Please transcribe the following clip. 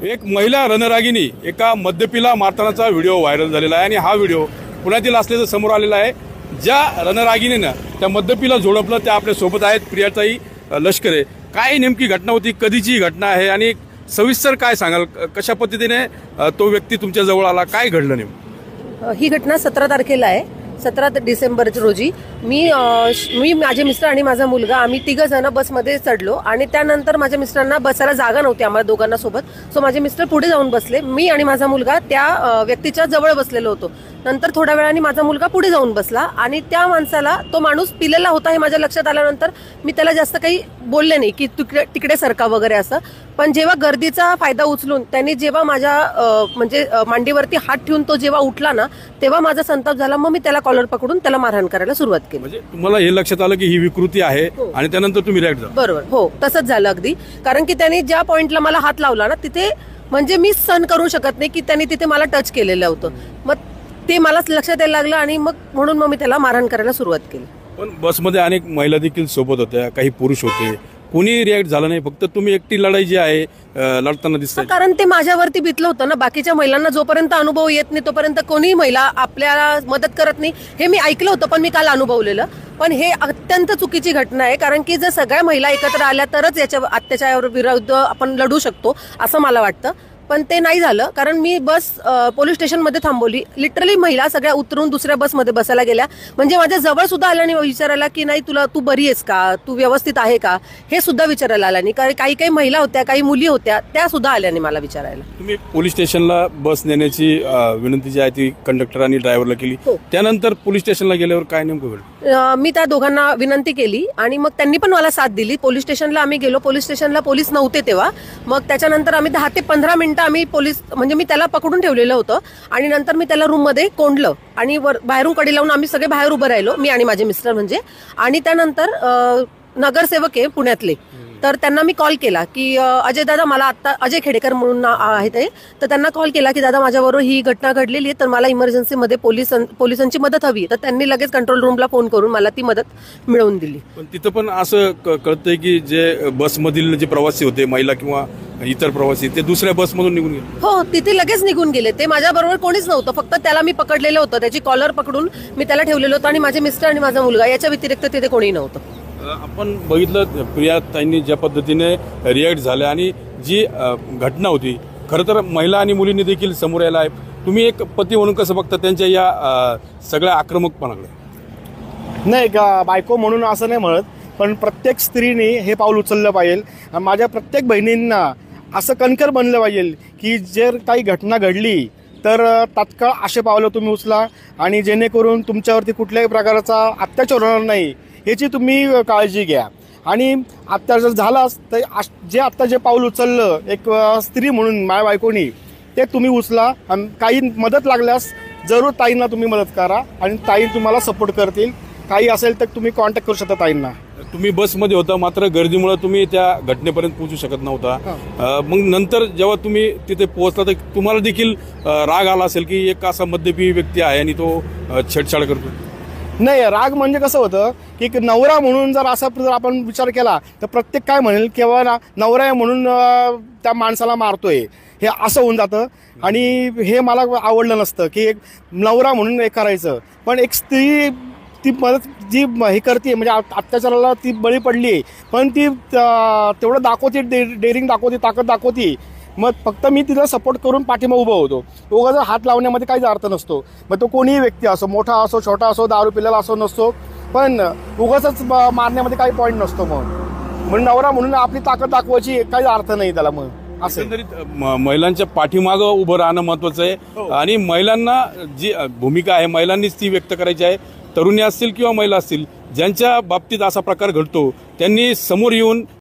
एक महिला रणरागिणी एका मद्यपीला मारतानाचा व्हिडिओ व्हायरल झालेला आहे आणि हा व्हिडिओ पुण्यातील असल्याचं समोर आलेला आहे। ज्या रणरागिणीनं त्या मद्यपीला झोडपलं त्या आपल्या सोबत आहेत प्रियाताई लष्करे। काय नेमकी घटना होती, कधीची घटना आहे आणि सविस्तर काय सांगाल, कशा पद्धतीने तो व्यक्ती तुमच्या जवळ आला, काय घडलं नेमकं? ही घटना 17 तारखेला आहे, 17 डिसेंबर रोजी मी माझे मिस्टर आणि माझा मुलगा आम्ही तिघ जण बसमध्ये चढलो आणि त्यानंतर माझ्या मिस्टरांना बसायला जागा नव्हती आम्हाला दोघांना सोबत। सो माझे मिस्टर पुढे जाऊन बसले, मी आणि माझा मुलगा त्या व्यक्तीच्या जवळ बसलेलो होतो। नंतर थोड्या वेळाने माझा मुलगा पुढे जाऊन बसला आणि त्या माणसाला, तो माणूस पिलेला होता हे माझ्या लक्षात आल्यानंतर मी त्याला जास्त काही बोलले नाही की तिकडे सरका वगैरे असं। पण जेव्हा गर्दीचा फायदा उचलून त्यांनी जेव्हा माझ्या म्हणजे मांडीवरती हात ठेवून तो जेव्हा उठला ना, तेव्हा माझा संताप झाला। मग मी त्याला कॉलर पकडून त्याला मारहाण करायला सुरुवात केली। म्हणजे तुम्हाला हे लक्षात आलं की ही विकृती आहे आणि त्यानंतर तुम्ही रिॲक्ट झाला? बरोबर, हो तसंच झालं अगदी। कारण की त्यांनी ज्या पॉइंटला मला हात लावला ना, तिथे म्हणजे मी सहन करू शकत नाही की त्यांनी तिथे मला टच केलेलं होतं। मग ते मलाच लक्षात यायला लागलं आणि म्हणून मी त्याला मारहाण करायला सुरुवात केली। पण बसमध्ये अनेक महिला देखील सोबत होत्या, काही पुरुष होते, कोणी रिॲक्ट झालं नाही, फक्त तुम्ही एकटी लढाई जी आहे लढताना दिसते? कारण ते माझ्यावरती बितलं होतं ना। बाकीच्या महिलांना जोपर्यंत अनुभव येत नाही तोपर्यंत कोणी महिला आपल्याला मदत करत नाही हे मी ऐकलं होतं, पण मी काल अनुभवलेलं। पण हे अत्यंत चुकीची घटना आहे, कारण की जर सगळ्या महिला एकत्र आल्या तरच याच्या अत्याचार विरुद्ध आपण लढू शकतो असं मला वाटतं। पण ते नाही झालं, कारण मी बस पोलीस स्टेशनमध्ये थांबवली। लिटरली महिला सगळ्या उतरून दुसऱ्या बसमध्ये बसायला गेल्या, म्हणजे माझ्या जवळ सुद्धा आल्या नाही विचारायला की नाही तू बरी आहेस का, तू व्यवस्थित आहे का, हे सुद्धा विचारायला आल्या नाही। कारण काही महिला होत्या, काही मुली होत्या, त्या सुद्धा आल्या नाही मला विचारायला। तुम्ही पोलीस स्टेशनला बस नेण्याची विनंती जी आहे ती कंडक्टर आणि ड्रायव्हरला केली, त्यानंतर पोलीस स्टेशनला गेल्यावर काय नेमकं घडलं? मी त्या दोघांना विनंती केली आणि मग त्यांनी पण मला साथ दिली। पोलीस स्टेशनला आम्ही गेलो, पोलीस स्टेशनला पोलीस नव्हते तेव्हा। मग त्याच्यानंतर आम्ही 10 ते 15 मिनिटं आम्ही पोलीस, म्हणजे मी त्याला पकडून ठेवलेलं होतं आणि नंतर मी त्याला रूम मध्ये कोंडलं आणि बाहेरून कडी लावून आम्ही सगळे बाहेर उभं राहिलो, मी आणि माझे मिस्टर म्हणजे। आणि त्यानंतर नगरसेवक आहे पुण्यातले, तर त्यांना मी कॉल केला की अजय दादा, मला आता अजय खेडेकर म्हणून आहे ते, तर त्यांना कॉल केला की दादा माझ्याबरोबर ही घटना घडलेली आहे, तर मला इमर्जन्सीमध्ये पोलिसांची मदत हवी। तर त्यांनी लगेच कंट्रोल रूमला फोन करून मला ती मदत मिळवून दिली। पण तिथं पण असं कळतंय की जे बसमधील जे प्रवासी होते, महिला किंवा इतर प्रवासी, ते दुसऱ्या बसमधून निघून गेले? हो, तिथे लगेच निघून गेले। ते माझ्याबरोबर कोणीच नव्हतं, फक्त त्याला मी पकडलेलं होतं, त्याची कॉलर पकडून मी त्याला ठेवलेलं होतं आणि माझे मिस्टर आणि माझा मुलगा, याच्या व्यतिरिक्त तिथे कोणी नव्हतं। आपण बघितलं प्रियाताईंनी ज्या पद्धतीने रिॲक्ट झाल्या आणि जी घटना होती, खरं तर महिला आणि मुलींनी देखील समोर यायला आहे। तुम्ही एक पती म्हणून कसं बघता त्यांच्या या सगळ्या आक्रमकपणाकडे? नाही का, बायको म्हणून असं नाही म्हणत, पण प्रत्येक स्त्रीने हे पाऊल उचललं पाहिजे। माझ्या प्रत्येक बहिणींना असं कणकर बनलं पाहिजे की जर काही घटना घडली तर तात्काळ असे पावलं तुम्ही उचला आणि जेणेकरून तुमच्यावरती कुठल्याही प्रकारचा अत्याचार होणार नाही याची तुम्ही काळजी घ्या। आणि अत्याचार झालाच तर जे जे पाऊल उचललं एक स्त्री म्हणून माझ्या बायकोनी, ते तुम्ही उचला। आणि काही मदत लागल्यास जरूर ताईंना तुम्ही मदत करा आणि ताई तुम्हाला सपोर्ट करतील। काही असेल तर तुम्ही कॉन्टॅक्ट करू शकता ताईंना। तुम्ही बसमध्ये होता, मात्र गर्दीमुळे तुम्ही त्या घटनेपर्यंत पोहोचू शकत नव्हता। मग नंतर जेव्हा तुम्ही तिथे पोहोचला तर तुम्हाला देखील राग आला असेल की एक असा मद्यपी व्यक्ती आहे आणि तो छेडछाड करतो? नाही, राग म्हणजे कसं होतं की नवरा म्हणून जर आपण विचार केला तर प्रत्येक काय म्हणेल किंवा नवरा आहे म्हणून त्या माणसाला मारतोय, हे असं होऊन जातं। आणि हे मला आवडलं नसतं की एक नवरा म्हणून हे करायचं। पण एक स्त्री ती मदत जी हे करते, म्हणजे अत्याचाराला ती बळी पडली, पण ती तेवढं दाखवते, डेअरिंग दाखवते, ताकद दाखवते। मग फक्त मी तिला सपोर्ट करून पाठीमा उभं होतो। उगाच हात लावण्यामध्ये काहीच अर्थ नसतो। मग तो कोणीही व्यक्ती असो, मोठा असो, छोटा असो, दारू पिलेला असो नसतो, पण उगाच मारण्यामध्ये काही पॉईंट नसतो। मग नवरा म्हणून आपली ताकद दाखवायची काही अर्थ नाही त्याला। मग एकंदरीत महिलांच्या पाठीमागं उभं राहणं महत्वाचं आहे आणि महिलांना जी भूमिका आहे महिलांनीच ती व्यक्त करायची आहे। तरुणी असतील किंवा महिला असतील, ज्यांच्या बाबतीत असा प्रकार घडतो त्यांनी समोर येऊन